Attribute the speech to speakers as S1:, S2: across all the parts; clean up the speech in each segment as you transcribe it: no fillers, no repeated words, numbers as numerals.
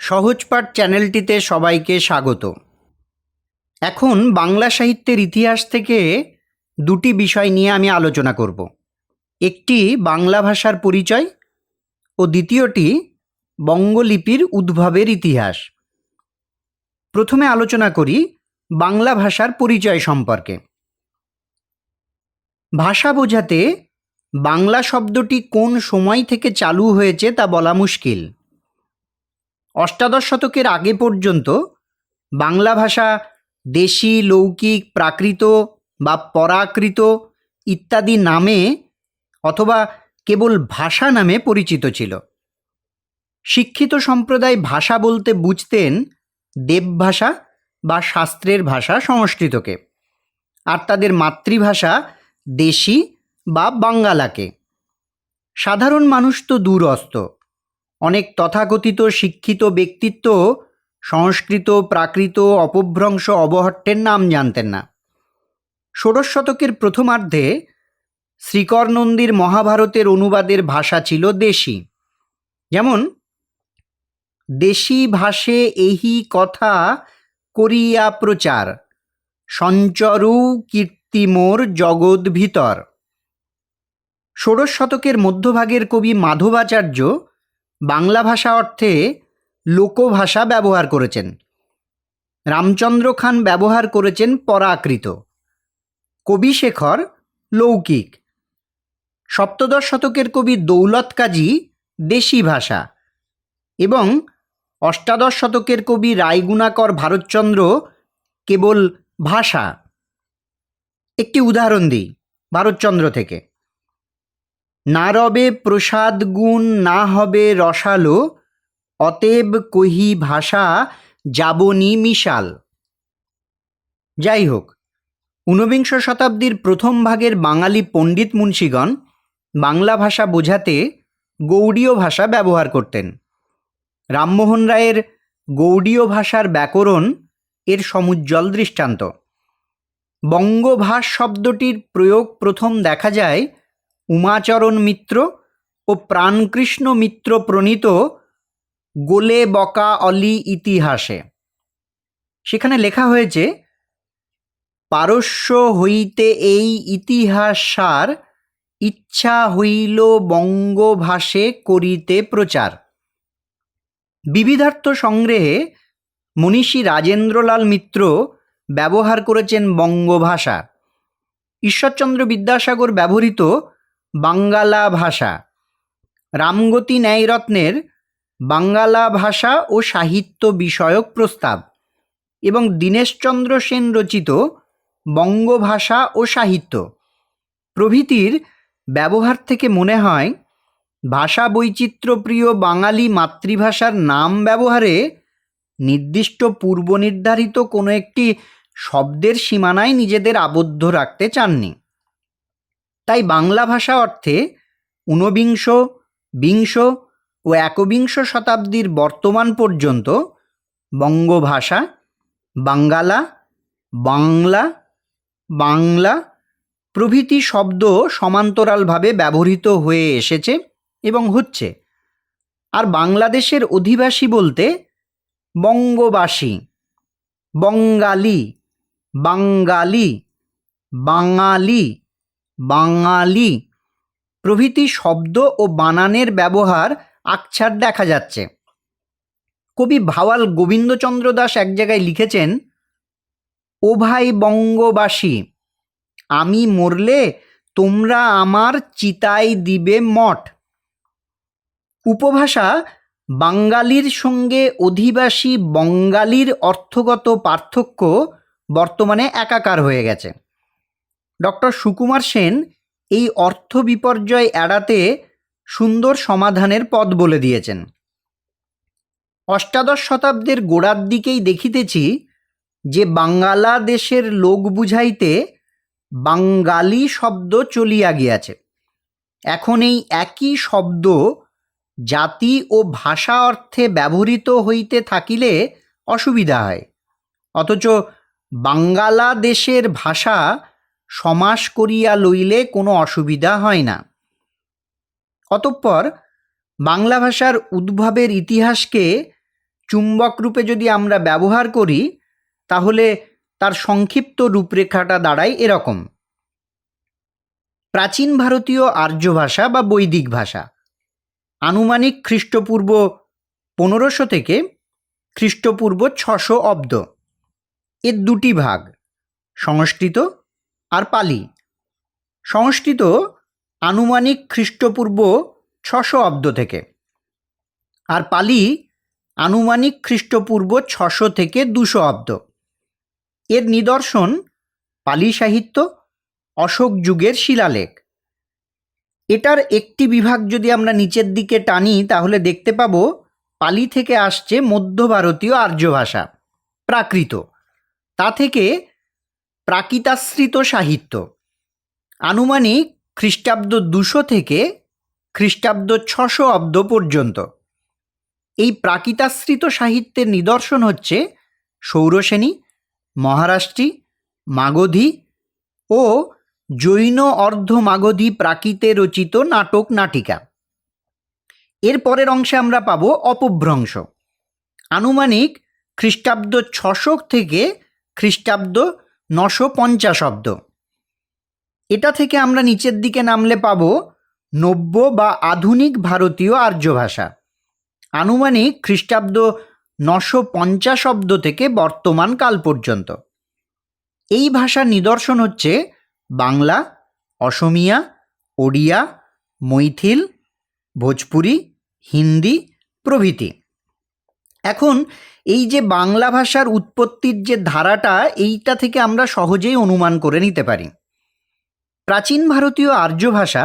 S1: সহজপাঠ চ্যানেলটিতে সবাইকে স্বাগত। এখন বাংলা সাহিত্যের ইতিহাস থেকে দুটি বিষয় নিয়ে আমি আলোচনা করব। একটি বাংলা ভাষার পরিচয় ও দ্বিতীয়টি বঙ্গলিপির উদ্ভবের ইতিহাস। প্রথমে আলোচনা করি বাংলা ভাষার পরিচয় সম্পর্কে। ভাষা বোঝাতে বাংলা শব্দটি কোন সময় থেকে চালু হয়েছে তা বলা মুশকিল। অষ্টাদশ শতকের আগে পর্যন্ত বাংলা ভাষা দেশি, লৌকিক, প্রাকৃত বা পরাকৃত ইত্যাদি নামে অথবা কেবল ভাষা নামে পরিচিত ছিল। শিক্ষিত সম্প্রদায় ভাষা বলতে বুঝতেন দেবভাষা বা শাস্ত্রের ভাষা সংস্কৃতকে, আর তাদের মাতৃভাষা দেশি বা বাঙ্গালাকে। সাধারণ মানুষ তো দূরস্থ, অনেক তথাকথিত শিক্ষিত ব্যক্তিত্ব সংস্কৃত, প্রাকৃত, অপভ্রংশ, অবহট্টের নাম জানতেন না। ষোড়শ শতকের প্রথমার্ধে শ্রীকর নন্দীর মহাভারতের অনুবাদের ভাষা ছিল দেশি। যেমন দেশি ভাষে এহি কথা করিয়া প্রচার, সঞ্চরু কীর্তি মোর জগৎ ভিতর। ষোড়শ শতকের মধ্যভাগের কবি মাধবাচার্য বাংলা ভাষা অর্থে লোকভাষা ব্যবহার করেছেন। রামচন্দ্র খান ব্যবহার করেছেন পরাকৃত, কবিশেখর লৌকিক। সপ্তদশ শতকের কবি দৌলত কাজী দেশি ভাষা এবং অষ্টাদশ শতকের কবি রায়গুণাকর ভারতচন্দ্র কেবল ভাষা। একটি উদাহরণ দিই ভারতচন্দ্র থেকে। না রবে প্রসাদ গুণ, না হবে রসালো, অতএব কহি ভাষা যাবনি মিশাল। যাই হোক, ঊনবিংশ শতাব্দীর প্রথম ভাগের বাঙালি পণ্ডিত মুন্সিগণ বাংলা ভাষা বোঝাতে গৌড়ীয় ভাষা ব্যবহার করতেন। রামমোহন রায়ের গৌড়ীয় ভাষার ব্যাকরণ এর সমুজ্জ্বল দৃষ্টান্ত। বঙ্গভাষ শব্দটির প্রয়োগ প্রথম দেখা যায় উমাচরণ মিত্র ও প্রাণকৃষ্ণ মিত্র প্রণীত গোলে বকা অলি ইতিহাসে। সেখানে লেখা হয়েছে, পারস্য হইতে এই ইতিহাস সার, ইচ্ছা হইল বঙ্গভাষে করিতে প্রচার। বিবিধার্থ সংগ্রহে মনীষী রাজেন্দ্রলাল মিত্র ব্যবহার করেছেন বঙ্গভাষা। ঈশ্বরচন্দ্র বিদ্যাসাগর ব্যবহৃত বাঙ্গালা ভাষা। রামগতি ন্যায়রত্নের বাঙ্গালা ভাষা ও সাহিত্য বিষয়ক প্রস্তাব এবং দীনেশচন্দ্র সেন রচিত বঙ্গভাষা ও সাহিত্য প্রভৃতির ব্যবহার থেকে মনে হয় ভাষা বৈচিত্র্যপ্রিয় বাঙালি মাতৃভাষার নাম ব্যবহারে নির্দিষ্ট পূর্বনির্ধারিত কোনো একটি শব্দের সীমানায় নিজেদের আবদ্ধ রাখতে চাননি। তাই বাংলা ভাষা অর্থে ঊনবিংশ, বিংশ ও একবিংশ শতাব্দীর বর্তমান পর্যন্ত বঙ্গভাষা, বাঙ্গালা, বাংলা, বাংলা প্রভৃতি শব্দ সমান্তরালভাবে ব্যবহৃত হয়ে এসেছে এবং হচ্ছে। আর বাংলাদেশের অধিবাসী বলতে বঙ্গবাসী, বঙ্গালী, বাঙ্গালী, বাঙালি, বাঙালি প্রভৃতি শব্দ ও বানানের ব্যবহার আকছার দেখা যাচ্ছে। কবি ভাওয়াল গোবিন্দচন্দ্র দাস এক জায়গায় লিখেছেন, ও ভাই বঙ্গবাসী, আমি মরলে তোমরা আমার চিতায় দিবে মঠ। উপভাষা বাঙ্গালির সঙ্গে অধিবাসী বঙ্গালীর অর্থগত পার্থক্য বর্তমানে একাকার হয়ে গেছে। ডক্টর সুকুমার সেন এই অর্থ বিপর্যয় এড়াতে সুন্দর সমাধানের পথ বলে দিয়েছেন। অষ্টাদশ শতাব্দীর গোড়ার দিকেই দেখিতেছি যে বাঙ্গালা দেশের লোক বুঝাইতে বাঙ্গালী শব্দ চলিয়া গিয়াছে। এখন এই একই শব্দ জাতি ও ভাষা অর্থে ব্যবহৃত হইতে থাকিলে অসুবিধা হয়, অথচ বাঙ্গালা দেশের ভাষা সমাস করিয়া লইলে কোনো অসুবিধা হয় না। অতঃপর বাংলা ভাষার উদ্ভবের ইতিহাসকে চুম্বক রূপে যদি আমরা ব্যবহার করি তাহলে তার সংক্ষিপ্ত রূপরেখাটা দাঁড়ায় এরকম। প্রাচীন ভারতীয় আর্য ভাষা বা বৈদিক ভাষা আনুমানিক খ্রিস্টপূর্ব 1500 থেকে খ্রিস্টপূর্ব 600 অব্দ। এর দুটি ভাগ, সংস্কৃত আর পালি। সংস্কৃত আনুমানিক খ্রিস্টপূর্ব 600 অব্দ থেকে, আর পালি আনুমানিক খ্রিস্টপূর্ব 600 থেকে 200 অব্দ। এর নিদর্শন পালি সাহিত্য, অশোক যুগের শিলালেখ। এটার একটি বিভাগ যদি আমরা নিচের দিকে টানি তাহলে দেখতে পাব পালি থেকে আসছে মধ্য ভারতীয় আর্য ভাষা প্রাকৃত, তা থেকে প্রাকৃতাশ্রিত সাহিত্য আনুমানিক খ্রিস্টাব্দ 200 থেকে খ্রিস্টাব্দ 600 অব্দ পর্যন্ত। এই প্রাকৃতাশ্রিত সাহিত্যের নিদর্শন হচ্ছে সৌরসেনী, মহারাষ্ট্রী, মাগধী ও জৈন অর্ধমাগধী প্রাকৃতে রচিত নাটক নাটিকা। এর পরের অংশে আমরা পাব অপভ্রংশ আনুমানিক খ্রিস্টাব্দ 600 থেকে খ্রিস্টাব্দ 950 অব্দ। এটা থেকে আমরা নিচের দিকে নামলে পাব নব্য বা আধুনিক ভারতীয় আর্য ভাষা আনুমানিক খ্রিস্টাব্দ 950 অব্দ থেকে বর্তমান কাল পর্যন্ত। এই ভাষার নিদর্শন হচ্ছে বাংলা, অসমিয়া, ওড়িয়া, মৈথিল, ভোজপুরি, হিন্দি প্রভৃতি। এখন এই যে বাংলা ভাষার উৎপত্তির যে ধারাটা, এইটা থেকে আমরা সহজেই অনুমান করে নিতে পারি। প্রাচীন ভারতীয় আর্য ভাষা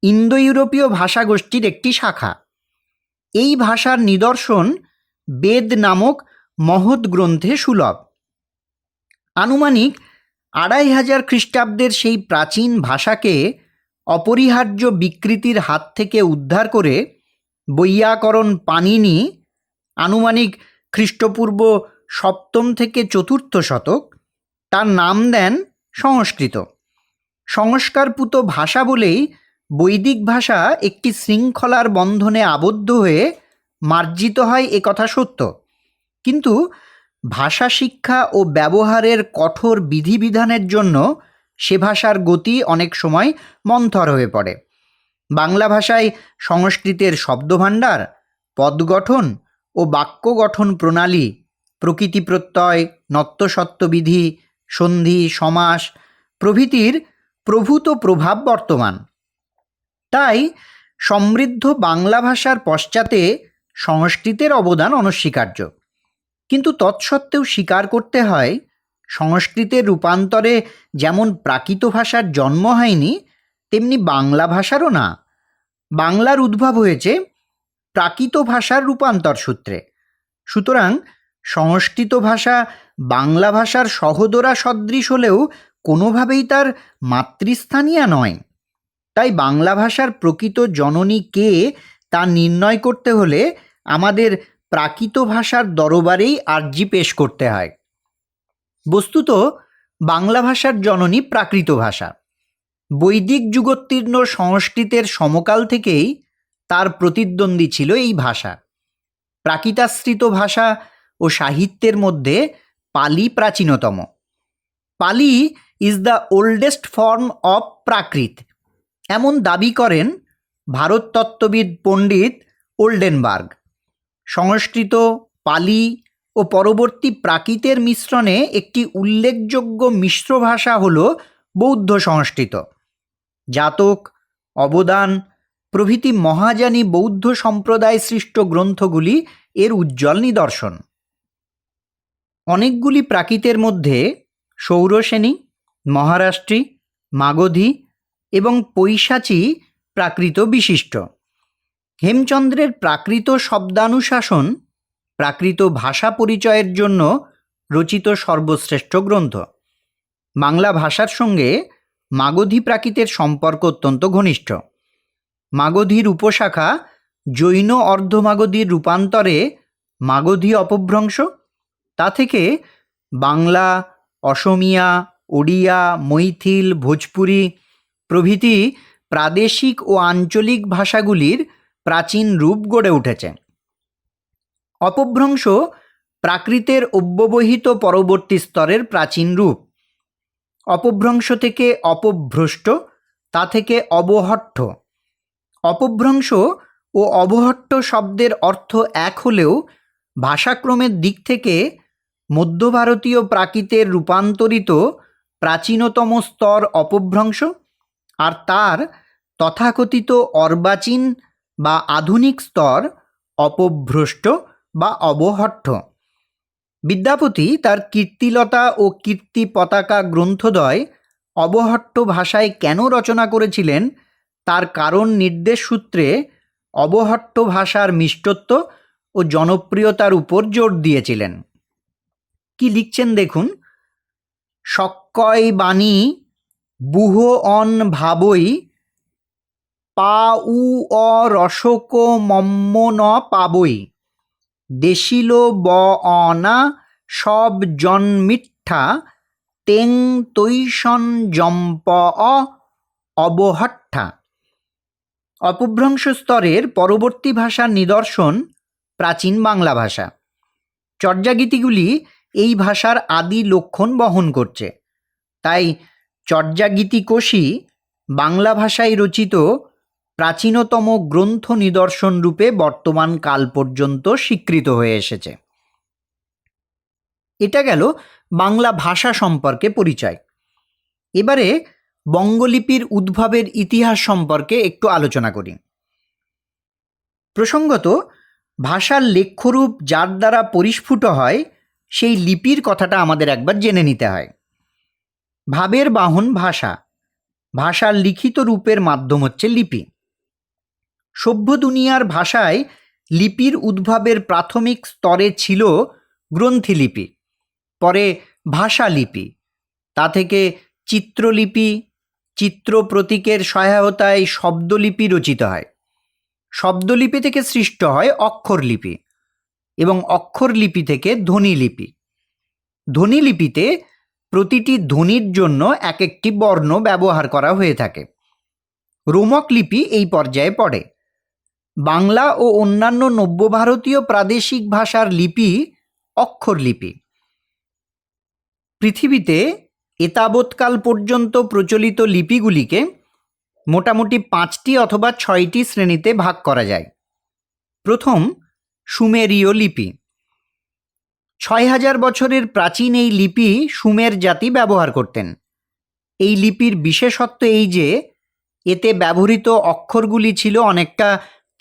S1: ইন্দো ইউরোপীয় ভাষাগোষ্ঠীর একটি শাখা। এই ভাষার নিদর্শন বেদ নামক মহৎ গ্রন্থে সুলভ। আনুমানিক 2500 খ্রিস্টাব্দের সেই প্রাচীন ভাষাকে অপরিহার্য বিকৃতির হাত থেকে উদ্ধার করে বৈয়াকরণ পাণিনি আনুমানিক খ্রিস্টপূর্ব 7ম থেকে 4র্থ শতক তার নাম দেন সংস্কৃত। সংস্কারপুত ভাষা বলেই বৈদিক ভাষা একটি শৃঙ্খলার বন্ধনে আবদ্ধ হয়ে মার্জিত হয় একথা সত্য, কিন্তু ভাষা শিক্ষা ও ব্যবহারের কঠোর বিধিবিধানের জন্য সে ভাষার গতি অনেক সময় মন্থর হয়ে পড়ে। বাংলা ভাষায় সংস্কৃতের শব্দভাণ্ডার, পদগঠন ও বাক্য গঠন প্রণালী, প্রকৃতি প্রত্যয়, নত্যসত্ত্ববিধি, সন্ধি, সমাস প্রভৃতির প্রভূত প্রভাব বর্তমান। তাই সমৃদ্ধ বাংলা ভাষার পশ্চাতে সংস্কৃতের অবদান অনস্বীকার্য। কিন্তু তৎসত্ত্বেও স্বীকার করতে হয় সংস্কৃতের রূপান্তরে যেমন প্রাকৃত ভাষার জন্ম হয়নি, তেমনি বাংলা ভাষারও না। বাংলার উদ্ভব হয়েছে প্রাকৃত ভাষার রূপান্তর সূত্রে। সুতরাং সংস্কৃত ভাষা বাংলা ভাষার সহোদরা সদৃশ হলেও কোনোভাবেই তার মাতৃস্থানীয়া নয়। তাই বাংলা ভাষার প্রকৃত জননী কে তা নির্ণয় করতে হলে আমাদের প্রাকৃত ভাষার দরবারেই আর্জি পেশ করতে হয়। বস্তুত বাংলা ভাষার জননী প্রাকৃত ভাষা। বৈদিক যুগোত্তীর্ণ সংস্কৃতের সমকাল থেকেই তার প্রতিদ্বন্দ্বী ছিল এই ভাষা। প্রাকৃতাশ্রিত ভাষা ও সাহিত্যের মধ্যে পালি প্রাচীনতম। Pali is the oldest form of Prakrit, এমন দাবি করেন ভারততত্ত্ববিদ পণ্ডিত ওল্ডেনবার্গ। সংস্কৃত, পালি ও পরবর্তী প্রাকৃতের মিশ্রণে একটি উল্লেখযোগ্য মিশ্র ভাষা হল বৌদ্ধ সংস্কৃত। জাতক, অবদান প্রভৃতি মহাযানী বৌদ্ধ সম্প্রদায় সৃষ্ট গ্রন্থগুলি এর উজ্জ্বল নিদর্শন। অনেকগুলি প্রাকৃতের মধ্যে সৌরসেনী, মহারাষ্ট্রী, মাগধী এবং পৈশাচী প্রাকৃত বিশিষ্ট। হেমচন্দ্রের প্রাকৃত শব্দানুশাসন প্রাকৃত ভাষা পরিচয়ের জন্য রচিত সর্বশ্রেষ্ঠ গ্রন্থ। বাংলা ভাষার সঙ্গে মাগধী প্রাকৃতের সম্পর্ক অত্যন্ত ঘনিষ্ঠ। মাগধীর উপশাখা জৈন অর্ধমাগধীর রূপান্তরে মাগধী অপভ্রংশ, তা থেকে বাংলা, অসমিয়া, ওড়িয়া, মৈথিল, ভোজপুরি প্রভৃতি প্রাদেশিক ও আঞ্চলিক ভাষাগুলির প্রাচীন রূপ গড়ে উঠেছে। অপভ্রংশ প্রাকৃতের অব্যবহিত পরবর্তী স্তরের প্রাচীন রূপ। অপভ্রংশ থেকে অপভ্রষ্ট, তা থেকে অবহট্ঠ। অপভ্রংশ ও অবহট্ঠ শব্দের অর্থ এক হলেও ভাষাক্রমের দিক থেকে মধ্য ভারতীয় প্রাকৃতের রূপান্তরিত প্রাচীনতম স্তর অপভ্রংশ, আর তার তথাকথিত অর্বাচীন বা আধুনিক স্তর অপভ্রষ্ট বা অবহট্ঠ। বিদ্যাপতি তার কীর্তিলতা ও কীর্তি পতাকা গ্রন্থদ্বয় অবহট্ঠ ভাষায় কেন রচনা করেছিলেন তার কারণ নির্দেশ সূত্রে অবহট্ঠ ভাষার মিষ্টত্ব ও জনপ্রিয়তার উপর জোর দিয়েছিলেন। কি লিখছেন দেখুন: সক্কয় বাণী বুহ অন ভাবই, পা উ অ রসক মম্ম ন পাবই, দেশিল ব অনা সব জন্মিঠা, তেং তৈষণ জম্প অ অবহট্ঠা। অপভ্রংশ স্তরের পরবর্তী ভাষার নিদর্শন প্রাচীন বাংলা ভাষা। চর্যাগীতিগুলি এই ভাষার আদি লক্ষণ বহন করছে। তাই চর্যাগীতিকোষই বাংলা ভাষায় রচিত প্রাচীনতম গ্রন্থ নিদর্শন রূপে বর্তমান কাল পর্যন্ত স্বীকৃত হয়ে এসেছে। এটা গেল বাংলা ভাষা সম্পর্কে পরিচয়। এবারে বঙ্গলিপির উদ্ভবের ইতিহাস সম্পর্কে একটু আলোচনা করি। প্রসঙ্গত, ভাষার লেখ্যরূপ যার দ্বারা পরিস্ফুট হয় সেই লিপির কথাটা আমাদের একবার জেনে নিতে হয়। ভাবের বাহন ভাষা, ভাষার লিখিত রূপের মাধ্যম হচ্ছে লিপি। সভ্য দুনিয়ার ভাষায় লিপির উদ্ভবের প্রাথমিক স্তরে ছিল গ্রন্থিলিপি, পরে ভাষালিপি, তা থেকে চিত্রলিপি, চিত্র প্রতীকের সহায়তায় শব্দলিপি রচিত হয়। শব্দলিপি থেকে সৃষ্ট হয় অক্ষরলিপি এবং অক্ষরলিপি থেকে ধ্বনিলিপি। ধ্বনিলিপিতে প্রতিটি ধ্বনির জন্য এক একটি বর্ণ ব্যবহার করা হয়ে থাকে। রোমক লিপি এই পর্যায়ে পড়ে। বাংলা ও অন্যান্য নব্য ভারতীয় প্রাদেশিক ভাষার লিপি অক্ষরলিপি। পৃথিবীতে এতাবৎকাল পর্যন্ত প্রচলিত লিপিগুলিকে মোটামুটি 5টি অথবা 6টি শ্রেণীতে ভাগ করা যায়। প্রথম, সুমেরীয় লিপি। 6000 বছরের প্রাচীন এই লিপি সুমের জাতি ব্যবহার করতেন। এই লিপির বিশেষত্ব এই যে এতে ব্যবহৃত অক্ষরগুলি ছিল অনেকটা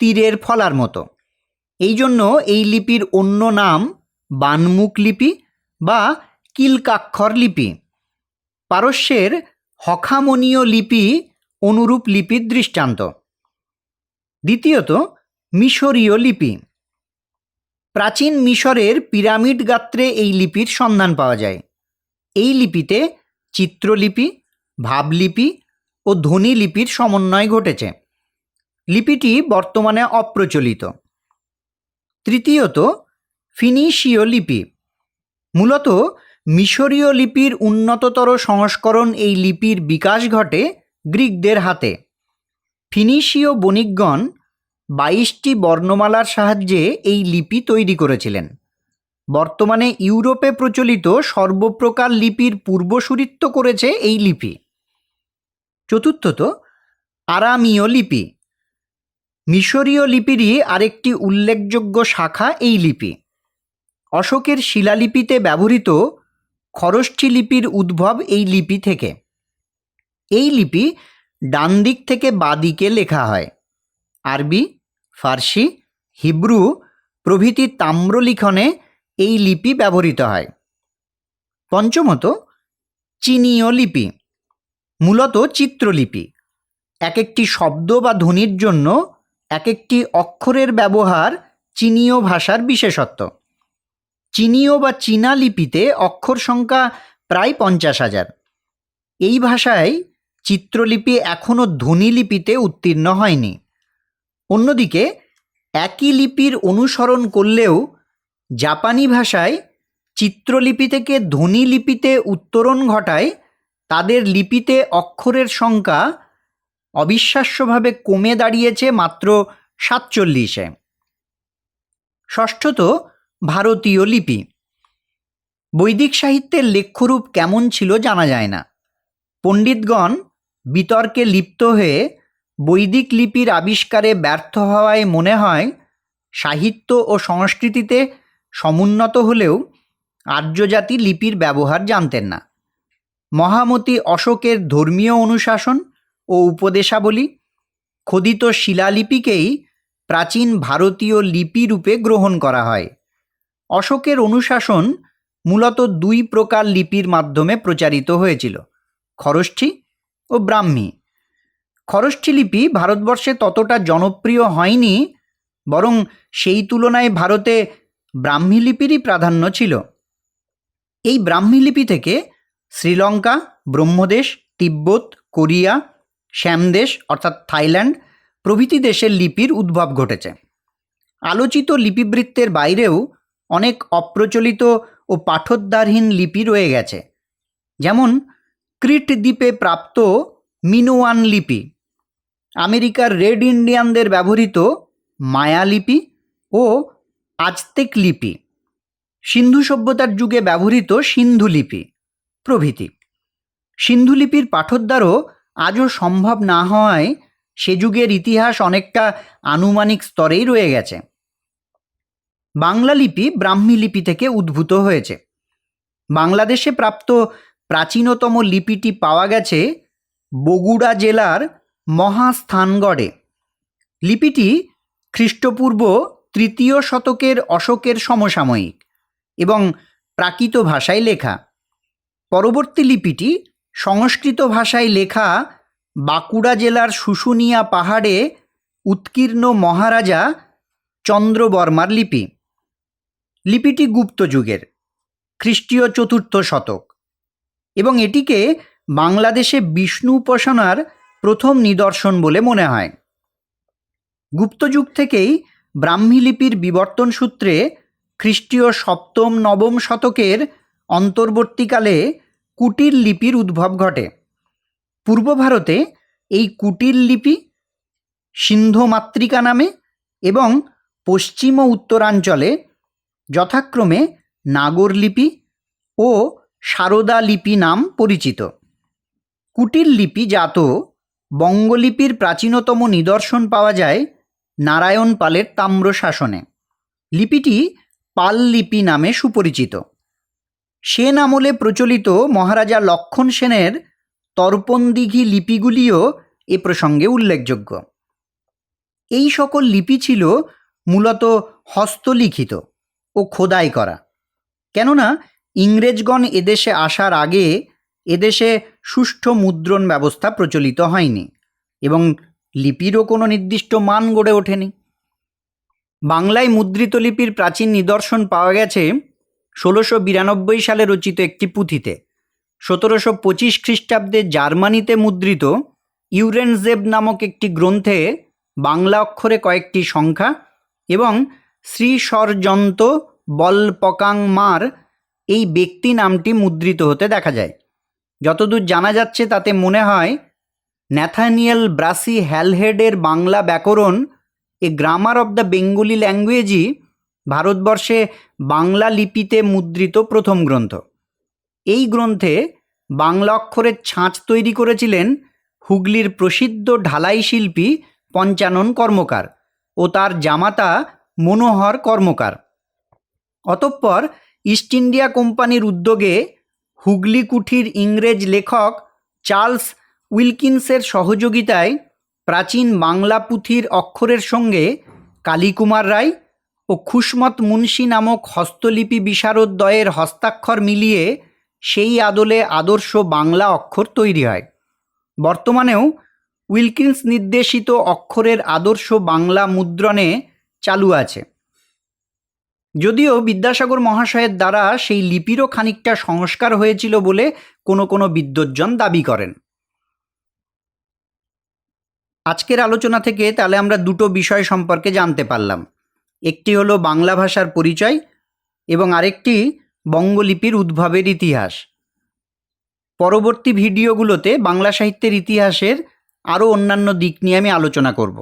S1: তীরের ফলার মতো। এই জন্য এই লিপির অন্য নাম বানমুখ লিপি বা কিলকাক্ষর লিপি। পারস্যের হখামনীয় লিপি অনুরূপ লিপির দৃষ্টান্ত। দ্বিতীয়ত, মিশরীয় লিপি। প্রাচীন মিশরের পিরামিড গাত্রে এই লিপির সন্ধান পাওয়া যায়। এই লিপিতে চিত্রলিপি, ভাবলিপি ও ধ্বনিলিপির সমন্বয় ঘটেছে। লিপিটি বর্তমানে অপ্রচলিত। তৃতীয়ত, ফিনিশীয় লিপি। মূলত মিশরীয় লিপির উন্নততর সংস্করণ এই লিপির বিকাশ ঘটে গ্রিকদের হাতে। ফিনিশীয় বণিকগণ 22টি বর্ণমালার সাহায্যে এই লিপি তৈরি করেছিলেন। বর্তমানে ইউরোপে প্রচলিত সর্বপ্রকার লিপির পূর্বসূরিত্ব করেছে এই লিপি। চতুর্থত, আরামীয় লিপি। মিশরীয় লিপিরই আরেকটি উল্লেখযোগ্য শাখা এই লিপি। অশোকের শিলালিপিতে ব্যবহৃত খরষ্ঠী লিপির উদ্ভব এই লিপি থেকে। এই লিপি ডান দিক থেকে বাঁ দিকে লেখা হয়। আরবি, ফার্সি, হিব্রু প্রভৃতি তাম্রলিখনে এই লিপি ব্যবহৃত হয়। পঞ্চমত, চীনীয় লিপি। মূলত চিত্রলিপি। এক একটি শব্দ বা ধ্বনির জন্য এক একটি অক্ষরের ব্যবহার চীনীয় ভাষার বিশেষত্ব। চীনীয় বা চীনা লিপিতে অক্ষর সংখ্যা প্রায় 50,000। এই ভাষায় চিত্রলিপি এখনও ধ্বনিলিপিতে উত্তীর্ণ হয়নি। অন্যদিকে একই লিপির অনুসরণ করলেও জাপানি ভাষায় চিত্রলিপি থেকে ধ্বনিলিপিতে উত্তরণ ঘটায় তাদের লিপিতে অক্ষরের সংখ্যা অবিশ্বাস্যভাবে কমে দাঁড়িয়েছে মাত্র 47-এ। ষষ্ঠত, ভারতীয় লিপি। বৈদিক সাহিত্যের লেখ্যরূপ কেমন ছিল জানা যায় না। পণ্ডিতগণ বিতর্কে লিপ্ত হয়ে বৈদিক লিপির আবিষ্কারে ব্যর্থ হওয়ায় মনে হয় সাহিত্য ও সংস্কৃতিতে সমুন্নত হলেও আর্যজাতি লিপির ব্যবহার জানতেন না। মহামতি অশোকের ধর্মীয় অনুশাসন ও উপদেশাবলী খোদিত শিলালিপিকেই প্রাচীন ভারতীয় লিপি রূপে গ্রহণ করা হয়। অশোকের অনুশাসন মূলত দুই প্রকার লিপির মাধ্যমে প্রচারিত হয়েছিল, খরষ্ঠী ও ব্রাহ্মী। খরষ্ঠী লিপি ভারতবর্ষে ততটা জনপ্রিয় হয়নি, বরং সেই তুলনায় ভারতে ব্রাহ্মী লিপিরই প্রাধান্য ছিল। এই ব্রাহ্মী লিপি থেকে শ্রীলঙ্কা, ব্রহ্মদেশ, তিব্বত, কোরিয়া, শ্যামদেশ অর্থাৎ থাইল্যান্ড প্রভৃতি দেশের লিপির উদ্ভব ঘটেছে। আলোচিত লিপিবৃত্তের বাইরেও অনেক অপ্রচলিত ও পাঠোদ্ধারহীন লিপি রয়ে গেছে, যেমন ক্রিট দ্বীপে প্রাপ্ত মিনোয়ান লিপি, আমেরিকার রেড ইন্ডিয়ানদের ব্যবহৃত মায়া লিপি ও আজতেক লিপি, সিন্ধু সভ্যতার যুগে ব্যবহৃত সিন্ধু লিপি প্রভৃতি। সিন্ধু লিপির পাঠোদ্ধারও আজও সম্ভব না হওয়ায় সে যুগের ইতিহাস অনেকটা আনুমানিক স্তরেই রয়ে গেছে। বাংলা লিপি ব্রাহ্মী লিপি থেকে উদ্ভূত হয়েছে। বাংলাদেশে প্রাপ্ত প্রাচীনতম লিপিটি পাওয়া গেছে বগুড়া জেলার মহাস্থানগড়ে। লিপিটি খ্রিস্টপূর্ব 3য় শতকের অশোকের সমসাময়িক এবং প্রাকৃত ভাষায় লেখা। পরবর্তী লিপিটি সংস্কৃত ভাষায় লেখা বাঁকুড়া জেলার শুশুনিয়া পাহাড়ে উৎকীর্ণ মহারাজা চন্দ্রবর্মার লিপি। লিপিটি গুপ্ত যুগের, খ্রিস্টীয় 4র্থ শতক, এবং এটিকে বাংলাদেশে বিষ্ণু উপাসনার প্রথম নিদর্শন বলে মনে হয়। গুপ্তযুগ থেকেই ব্রাহ্মী লিপির বিবর্তন সূত্রে খ্রিস্টীয় 7ম-9ম শতকের অন্তর্বর্তীকালে কুটির লিপির উদ্ভব ঘটে। পূর্ব ভারতে এই কুটির লিপি সিন্ধু মাতৃকা নামে এবং পশ্চিম ও উত্তরাঞ্চলে যথাক্রমে নাগর লিপি ও সারদা লিপি নাম পরিচিত। কুটির লিপি জাত বঙ্গলিপির প্রাচীনতম নিদর্শন পাওয়া যায় নারায়ণ পালের তাম্রশাসনে। লিপিটি পাল লিপি নামে সুপরিচিত। সেন আমলে প্রচলিত মহারাজা লক্ষণ সেনের তর্পণদিঘি লিপিগুলিও এ প্রসঙ্গে উল্লেখযোগ্য। এই সকল লিপি ছিল মূলত হস্তলিখিত ও খোদাই করা, কেননা ইংরেজগণ এদেশে আসার আগে এদেশে সুষ্ঠু মুদ্রণ ব্যবস্থা প্রচলিত হয়নি এবং লিপিরও কোনো নির্দিষ্ট মান গড়ে ওঠেনি। বাংলায় মুদ্রিত লিপির প্রাচীন নিদর্শন পাওয়া গেছে 1692 সালে রচিত একটি পুঁথিতে। 1725 খ্রিস্টাব্দে জার্মানিতে মুদ্রিত ইউরেনজেব নামক একটি গ্রন্থে বাংলা অক্ষরে কয়েকটি সংখ্যা এবং শ্রী সরজন্ত বলপকাং মার এই ব্যক্তি নামটি মুদ্রিত হতে দেখা যায়। যতদূর জানা যাচ্ছে তাতে মনে হয় ন্যাথানিয়েল ব্রাসি হ্যালহেডের বাংলা ব্যাকরণ, a grammar of the Bengali ল্যাঙ্গুয়েজই ভারতবর্ষে বাংলা লিপিতে মুদ্রিত প্রথম গ্রন্থ। এই গ্রন্থে বাংলা অক্ষরের ছাঁচ তৈরি করেছিলেন হুগলির প্রসিদ্ধ ঢালাই শিল্পী পঞ্চানন কর্মকার ও তার জামাতা মনোহর কর্মকার। অতঃপর ইস্ট ইন্ডিয়া কোম্পানির উদ্যোগে হুগলি কুঠির ইংরেজ লেখক চার্লস উইলকিন্সের সহযোগিতায় প্রাচীন বাংলা পুঁথির অক্ষরের সঙ্গে কালীকুমার রায় ও খুশমত মুন্সি নামক হস্তলিপি বিশারদদ্বয়ের হস্তাক্ষর মিলিয়ে সেই আদলে আদর্শ বাংলা অক্ষর তৈরি হয়। বর্তমানেও উইলকিন্স নির্দেশিত অক্ষরের আদর্শ বাংলা মুদ্রণে চালু আছে, যদিও বিদ্যাসাগর মহাশয়ের দ্বারা সেই লিপিরও খানিকটা সংস্কার হয়েছিল বলে কোনো কোনো বিদ্বজ্জন দাবি করেন। আজকের আলোচনা থেকে তাহলে আমরা দুটো বিষয় সম্পর্কে জানতে পারলাম। একটি হলো বাংলা ভাষার পরিচয় এবং আরেকটি বঙ্গলিপির উদ্ভবের ইতিহাস। পরবর্তী ভিডিওগুলোতে বাংলা সাহিত্যের ইতিহাসের আরও অন্যান্য দিক নিয়ে আমি আলোচনা করব।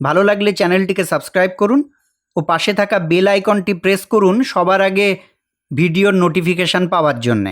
S1: ভালো লাগলে চ্যানেলটিকে সাবস্ক্রাইব করুন ও পাশে থাকা বেল আইকনটি প্রেস করুন সবার আগে ভিডিওর নোটিফিকেশান পাওয়ার জন্যে।